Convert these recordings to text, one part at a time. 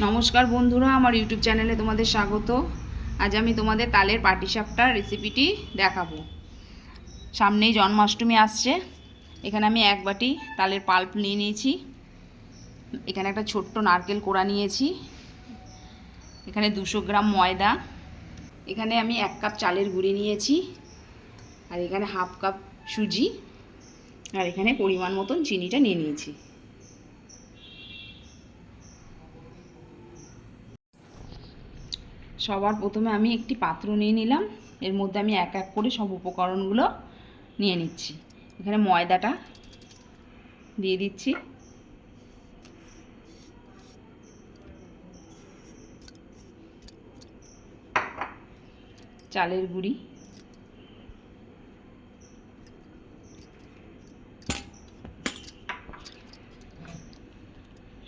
নমস্কার বন্ধুরা, আমার ইউটিউব চ্যানেলে তোমাদের স্বাগত। আজ আমি তোমাদের তালের পাটিসাপটার রেসিপিটি দেখাবো। সামনেই জন্মাষ্টমী আসছে। এখানে আমি এক বাটি তালের পাল্প নিয়ে নিয়েছি। এখানে একটা ছোট্ট নারকেল কোড়া নিয়েছি। এখানে 200 গ্রাম ময়দা। এখানে আমি 1 কাপ চালের গুঁড়ি নিয়েছি। আর এখানে হাফ কাপ সুজি। আর এখানে পরিমাণ মতন চিনিটা নিয়ে নিয়েছি। সবার প্রথমে আমি একটি পাত্র নিয়ে নিলাম। এর মধ্যে আমি এক এক করে সব উপকরণগুলো নিয়ে নিচ্ছি। এখানে ময়দাটা দিয়ে দিচ্ছি, চালের গুঁড়ি,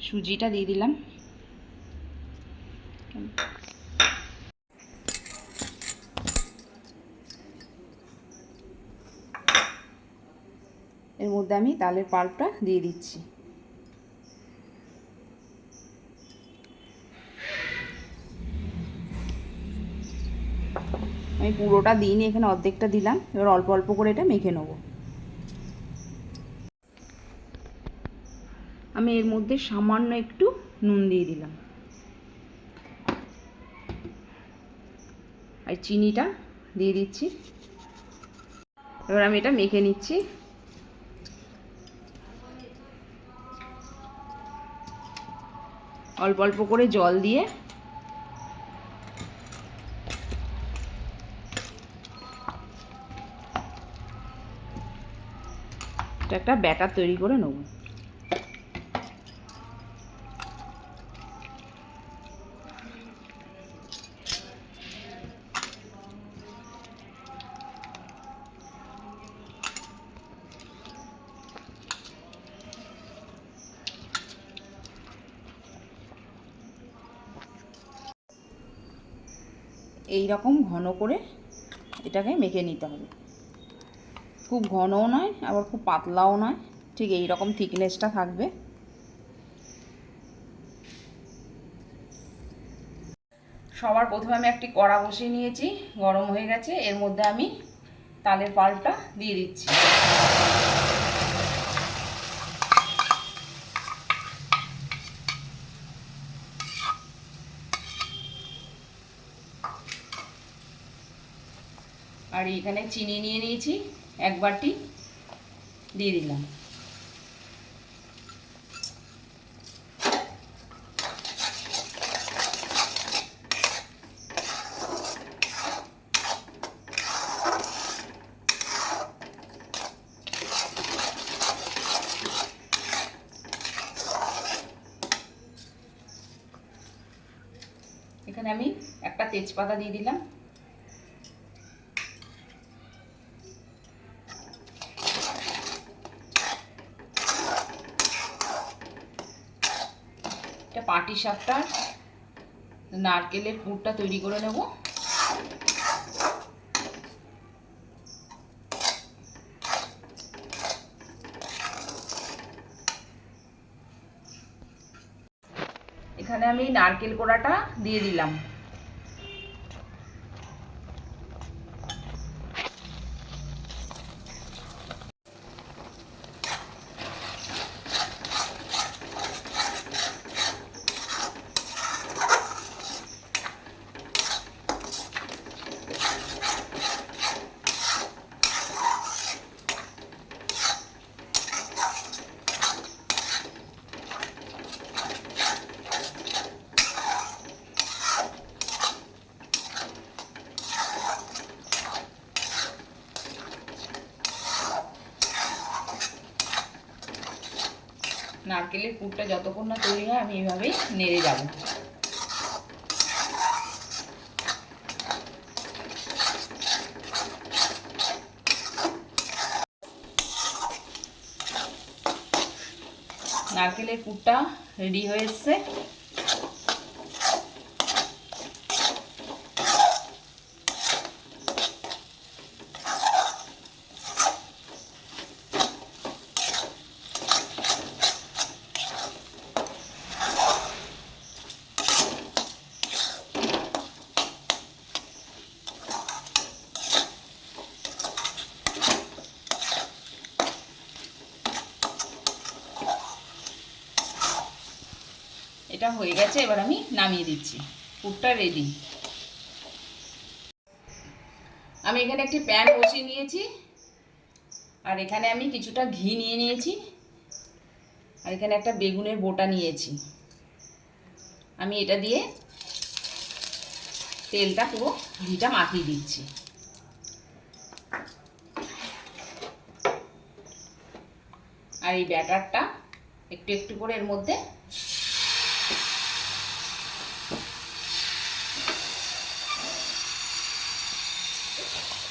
সুজিটা দিয়ে দিলাম, এর মধ্যে আমি তালের পাল্পটা দিয়ে দিচ্ছি। আমি পুরোটা দিইনি, এখানে অর্ধেকটা দিলাম। এবার অল্প অল্প করে এটা মেখে নেব। আমি এর মধ্যে সামান্য একটু নুন দিয়ে দিলাম, আর চিনিটা দিয়ে দিচ্ছি। এবার আমি এটা মেখে নিচ্ছি। অল্প অল্প করে জল দিয়ে এটা একটা ব্যাটার তৈরি করে নেব। এই রকম ঘন করে এটাকে মেখে নিতে হবে। খুব ঘনও নয়, আবার খুব পাতলাও নয়, ঠিক এই রকম থিকনেসটা থাকবে। সবার প্রথমে আমি একটি কড়া বসিয়ে নিয়েছি, গরম হয়ে গেছে। এর মধ্যে আমি তালের পাল্পটা দিয়ে দিচ্ছি। আর এখানে চিনি নিয়ে নিয়েছি, 1 বাটি দিয়ে দিলাম। এখানে আমি একটা তেজপাতা দিয়ে দিলাম। এটা পাটিসাপটার নারকেলের পুরটা তৈরি করে নেব। এখানে আমি নারকেল কোড়াটা দিয়ে দিলাম। নারকেলের পুরটা যতক্ষণ না তৈরি হয় আমি এইভাবেই নেড়ে যাব। নারকেলের পুরটা রেডি হয়ে এসছে। এটা হয়ে গেছে, এবার আমি নামিয়ে দিচ্ছি। পুরটা রেডি। আমি এখানে একটি প্যান বসিয়ে নিয়েছি, আর এখানে আমি কিছুটা ঘি নিয়ে নিয়েছি, আর এখানে একটা বেগুনের বোটা নিয়েছি। আমি এটা দিয়ে তেলটা পুরো ঘিটা মাখিয়ে দিচ্ছি। আর এই ব্যাটারটা একটু একটু করে এর মধ্যে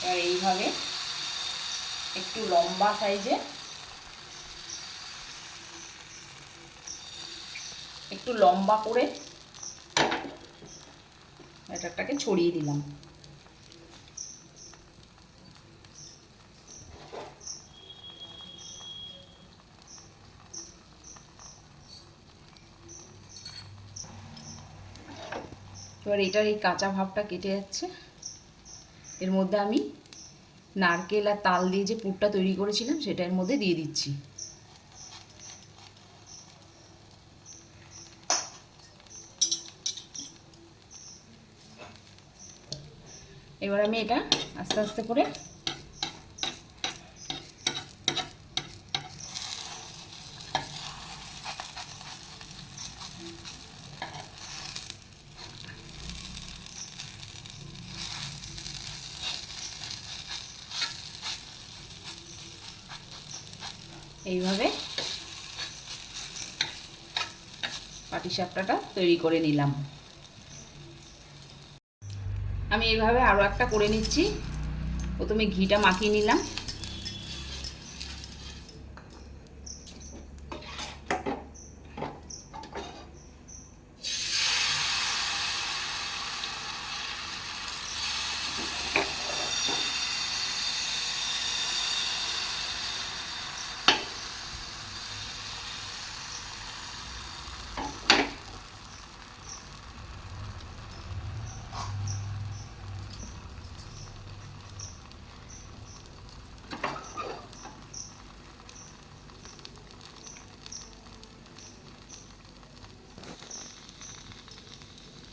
আর এইভাবে একটু লম্বা সাইজে একটু লম্বা করে ব্যাটারটাকে ছড়িয়ে দিলাম। এবার এটার এই কাঁচা ভাবটা কেটে যাচ্ছে। এর মধ্যে আমি নারকেল আর তাল দিয়ে যে পুরটা তৈরি করেছিলাম সেটা এর মধ্যে দিয়ে দিচ্ছি। এবার আমি এটা আস্তে আস্তে করে এইভাবে পাটিসাপটাটা তৈরি করে নিলাম। আমি এইভাবে আরও একটা করে নিচ্ছি। প্রথমে ঘিটা মাখিয়ে নিলাম,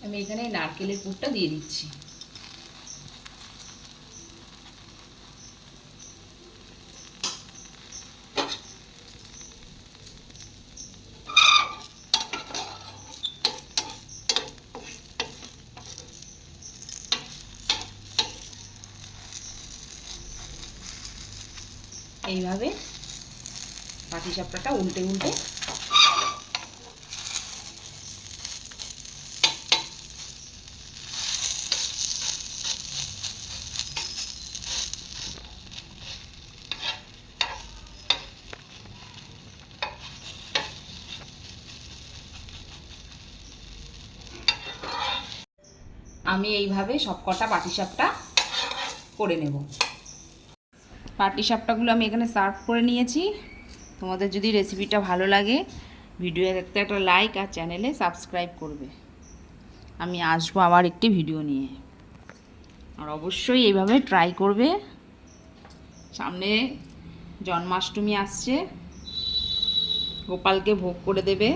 আমি এখানে নারকেলের পুরটা দিয়ে দিচ্ছি। এইভাবে পাটিসাপটাটা উল্টে উল্টে আমি এইভাবে সবকটা পাটিসাপটা করে নেব। পাটিসাপটাগুলো আমি এখানে সার্ভ করে নিয়েছি। তোমাদের যদি রেসিপিটা ভালো লাগে ভিডিও দেখতে একটা লাইক আর চ্যানেলে সাবস্ক্রাইব করবে। আমি আসবো আবার একটি ভিডিও নিয়ে, আর অবশ্যই এইভাবে ট্রাই করবে। সামনে জন্মাষ্টমী আসছে, গোপালকে ভোগ করে দেবে।